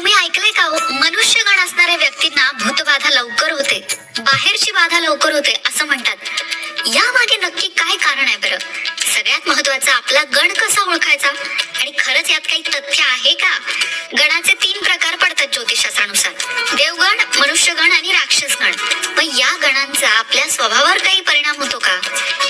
तुम्ही ऐकलंय का हो, मनुष्यगण असणाऱ्या व्यक्तींना भूतबाधा लवकर होते, बाहेरची बाधा लवकर होते असं म्हणतात. यामागे नक्की काय कारण आहे बरं? सगळ्यात महत्वाचं, आपला गण कसा ओळखायचा आणि खरंच यात काही तथ्य आहे का? गणाचे 3 प्रकार पडतात ज्योतिषशास्त्रानुसार: देवगण, मनुष्यगण आणि राक्षसगण. पण या गणांचा आपल्या स्वभावावर काही परिणाम होतो का?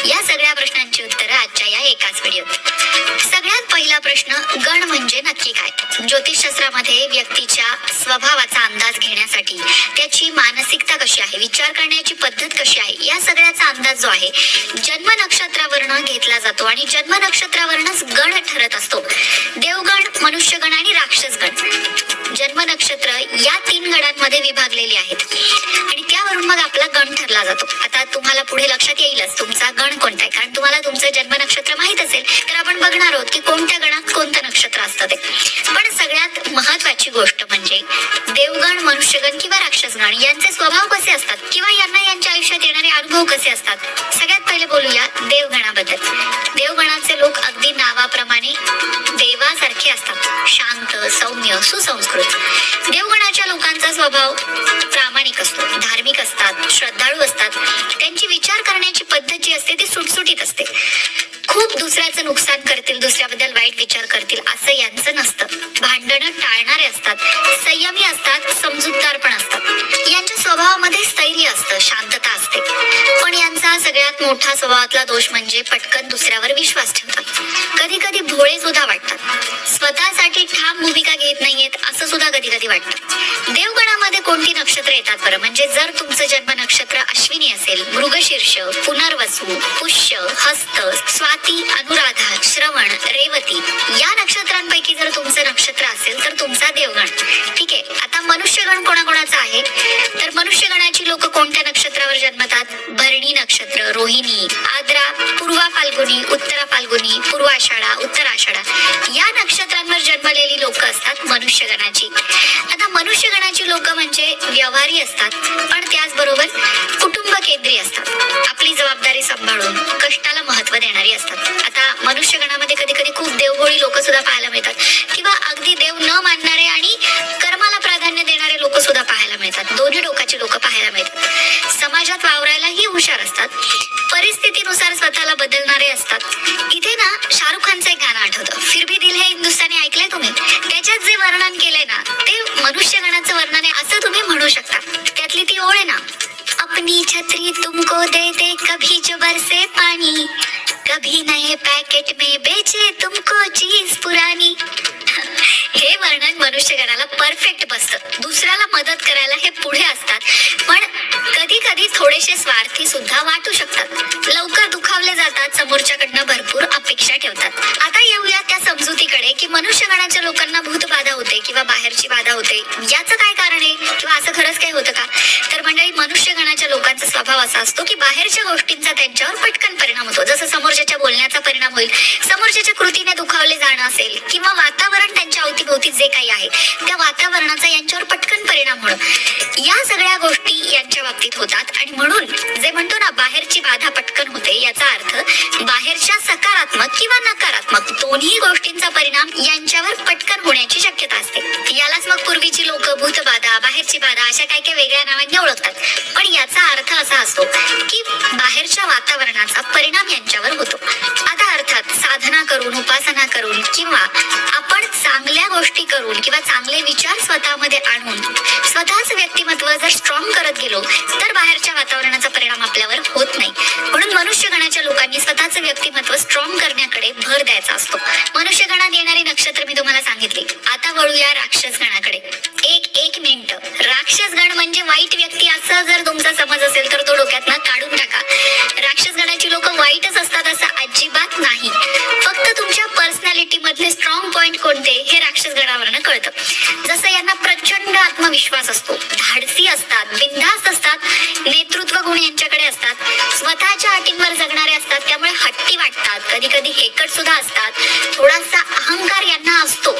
या सगळ्या प्रश्नांची उत्तरं आजच्या या एकाच व्हिडिओत. सगळ्यात पहिला प्रश्न, गण म्हणजे नक्की काय? ज्योतिषशास्त्रामध्ये व्यक्तीच्या स्वभावाचा अंदाज घेण्यासाठी त्याची मानसिकता कशी आहे, विचार करण्याची पद्धत कशी आहे, या सगळ्याचा अंदाज जो आहे जन्म नक्षत्रावरनं घेतला जातो आणि जन्म नक्षत्रावरनच गण ठरत असतो. देवगण, मनुष्यगण आणि राक्षसगण. जन्म नक्षत्र या 3 गणांमध्ये विभागलेली आहेत आणि त्यावरून मग आपला गण ठरला जातो. आता तुम्हाला पुढे लक्षात येईलच तुमचा गण कोणता आहे, कारण तुम्हाला तुमचं जन्म नक्षत्र माहित असेल तर आपण बघणार आहोत की कोणत्या गणात कोणतं नक्षत्र असतं ते. पण सगळ्यात महत्वाची गोष्ट म्हणजे देवगण, मनुष्यगण किंवा राक्षसगण यांचे स्वभाव कसे असतात किंवा यांना यांच्या आयुष्यात येणारे अनुभव कसे असतात. सगळ्यात पहिले बोलूया देवगणाबद्दल. देवगणाचे लोक अगदी नावाप्रमाणे देवासारखे असतात, शांत, सौम्य, सुसंस्कृत. देवगणाच्या लोकांचा स्वभाव प्रामाणिक असतो, धार्मिक असतात, श्रद्धाळू असतात. त्यांची विचार करण्याची पद्धत जी असते ती सुटसुटीत असते. खूप दुसऱ्याचं नुकसान करतील, दुसऱ्याबद्दल वाईट विचार करतील असं यांचं नसतं. भांडणं टाळणारे असतात, संयमी असतात, समजूतदार पण असतात. यांच्या स्वभावामध्ये स्थैर्य असतं, शांतता असते. पण यांचा सगळ्यात मोठा स्वभावातला दोष म्हणजे पटकन दुसऱ्यावर विश्वास ठेवतात. कधी कधी भोळे सुद्धा वाटतात, स्वतःसाठी ठाम भूमिका घेत नाहीयेत असं सुद्धा कधी कधी वाटतं. देवगणामध्ये कोणती नक्षत्र येतात बरं? म्हणजे जर तुमचं जन्म नक्षत्र अश्विनी असेल, मृगशीर्ष, पुनर्वसू, पुष्य, हस्त, स्वाती, अनुराधा, श्रवण, रेवती या नक्षत्रांपैकी जर तुमचं नक्षत्र असेल तर तुमचा देवगण. ठीक आहे. आता मनुष्यगण कोणाकोणाचा आहे? तर मनुष्यगणाची लोक कोणत्या नक्षत्रावर जन्मतात? भरणी नक्षत्र, रोहिणी, आद्रा, पूर्वा फाल्गुनी, उत्तरा फाल्गुनी, पूर्वाषाढा, उत्तराषाढा या नक्षत्रांवर जन्मलेली लोक असतात मनुष्यगणाची. आता मनुष्यगणाची लोक म्हणजे व्यवहारी असतात, पण त्याचबरोबर कुटुंब केंद्रीय असतात. आपली जबाबदारी सांभाळून कष्टाला महत्व देणारी असतात. आता मनुष्यगणामध्ये कधी कधी खूप देवभोळी लोक सुद्धा पाहायला मिळतात किंवा अगदी देव न मानणारे आणि कर्माला प्राधान्य देणारे लोक सुद्धा पाहायला मिळतात. दोन्ही डोकाची लोक पाहायला मिळतात. समाजात वावरायलाही हुशार असतात, परिस्थितीनुसार स्वतःला बदलणारे असतात. इथे ना शाहरुख खानचं एक गाणं आठवतं, फिर भी दिल है हिंदुस्तानी. ऐकलंय तुम्ही? त्याच्यात जे वर्णन केलंय ना ते मनुष्यगणाचं वर्णन आहे असं तुम्ही म्हणू शकता. त्यातली ती ओळ आहे ना, अपनी छत्री तुमको देते कभी जो बरसे पानी, कभी नए पैकेट में बेचे तुमको चीज पुरानी. हे वर्णन मनुष्यगणाला परफेक्ट बसतं. दुसऱ्याला मदत करायला हे पुढे असतात, पण कधी कधी थोडेसे स्वार्थी सुद्धा वाटू शकतात. लवकर दुखावले जातात, समोरच्याकडनं भरपूर अपेक्षा ठेवतात. आता येऊया त्या समजुतीकडे की मनुष्यगणाच्या लोकांना भूतबाधा होते किंवा बाहेरची बाधा होते, याचं काय कारण आहे किंवा असं खरंच काही होतं का? तर मंडळी, मनुष्यगणाच्या लोकांचा स्वभाव असा असतो की बाहेरच्या गोष्टींचा त्यांच्यावर पटकन परिणाम होतो. जसं समोरच्याच्या बोलण्याचा परिणाम होईल, समोरच्याच्या कृतीने दुखावले जाणं असेल किंवा वातावरण त्यांच्या अवतीभोवती जे काही आहे त्या वातावरणाचा यांच्यावर पटकन परिणाम होणं, या सगळ्या गोष्टी यांच्या बाबतीत होतात. आणि म्हणून जे म्हणतो ना बाहेरची बाधा पटकन होते, याचा अर्थ बाहेरच्या सकारात्मक किंवा नकारात्मक दोन्ही गोष्टींचा परिणाम यांच्यावर पटकन होण्याची शक्यता असते. यालाच मग पूर्वीची लोक भूतबाधा, बाहेरची बाधा अशा काही काही वेगळ्या नावांनी ओळखतात. पण याचा अर्थ असा असतो की बाहेरच्या वातावरणाचा परिणाम यांच्यावर होतो. आता अर्थात साधना करून, उपासना करून किंवा आपण चांगल्या गोष्टी करून किंवा चांगले विचार स्वतःमध्ये आणून स्वतःच व्यक्तिमत्व जर स्ट्रॉंग करत गेलो तर बाहेरच्या वातावरणाचा परिणाम आपल्यावर होत नाही. म्हणून मनुष्यगणाच्या लोकांनी स्वतःच व्यक्तिमत्व स्ट्रॉंग करण्याकडे भर द्यायचा असतो. मनुष्यगणात येणारी नक्षत्र मी तुम्हाला सांगितली. आता वळूया राक्षसगणाकडे. एक मिनिट, राक्षसगण म्हणजे वाईट व्यक्ती असं जर तुमचा समज असेल तर तो डोक्यातनं काढून टाका. राक्षसगणाची लोक वाईटच असतात असं अजिबात नाही. फक्त तुमच्या पर्सनॅलिटी मधले स्ट्रॉंग पॉइंट कोणते हे राक्षसगणावरनं कळतं. जसं यांना प्रचंड आत्मविश्वास असतो, धाडसी असतात, बिनधास्त असतात, नेतृत्व गुण यांच्याकडे असतात, स्वतःच्या अटींवर जगणारे असतात, त्यामुळे हट्टी वाटतात, कधी कधी हेकट सुद्धा असतात. थोडासा अहंकार यांना असतो.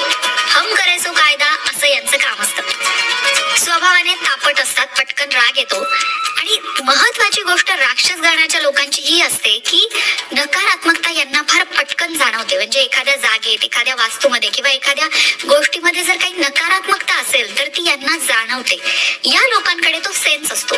हम करे सो कायदा असं यांचं काम असतं. स्वभावाने तापट असतात, पटकन राग येतो. आणि महत्वाची गोष्ट राक्षसगणाच्या लोकांची ही असते की नकारात्मकता यांना फार पटकन जाणवते. म्हणजे एखाद्या जागेत, एखाद्या वास्तूमध्ये किंवा एखाद्या गोष्टीमध्ये जर काही नकारात्मकता असेल असेल तर ती यांना जाणवते. या लोकांकडे तो सेन्स असतो.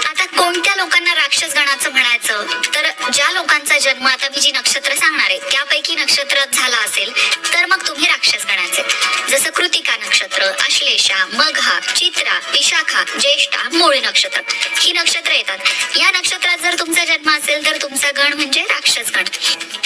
आता कोणत्या लोकांना राक्षस गणाचं म्हणायचं, तर ज्या लोकांचा जन्म, आता मी जी नक्षत्र सांगणार आहे त्यापैकी नक्षत्र झाला असेल तर मग तुम्ही राक्षस गणाचे. जसं कृतिका नक्षत्र, आश्लेषा, मघा, चित्रा, विशाखा, ज्येष्ठा, मूळ नक्षत्र ही नक्षत्र येतात. या नक्षत्रात जर तुमचा जन्म असेल तर तुमचा गण म्हणजे राक्षस गण.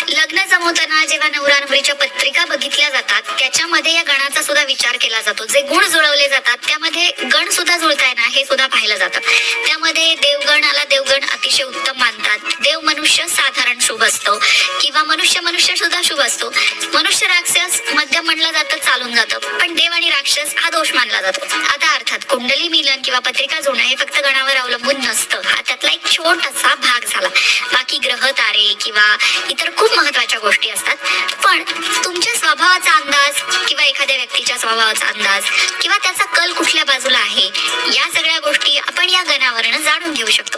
लग्न जमवताना जेव्हा नवरा नवरीच्या पत्रिका बघितल्या जातात त्याच्यामध्ये या गणाचा सुद्धा विचार केला जातो. जे गुण जुळवले जातात त्यामध्ये गण सुद्धा जुळताय ना हे सुद्धा पाहिलं जातं. त्यामध्ये देवगणाला देवगण अतिशय उत्तम मानतात. देव मनुष्य साधारण शुभ असतो किंवा मनुष्य सुद्धा शुभ असतो. मनुष्य राक्षस मध्यम म्हणलं जातं, चालून जातं, पण देव आणि राक्षस हा दोष मानला जातो. आता अर्थात कुंडली मिलन किंवा पत्रिका जुळणं हे फक्त गणावर अवलंबून नसतं. हा त्यातला एक छोटासा भाग झाला. बाकी ग्रह तारे किंवा इतर खूप महत्वाच्या गोष्टी असतात. पण तुमच्या स्वभावाचा अंदाज किंवा एखाद्या व्यक्तीच्या स्वभावाचा अंदाज किंवा त्याचा कल कुठल्या बाजूला आहे या सगळ्या गोष्टी आपण या गणावरनं जाणून घेऊ शकतो.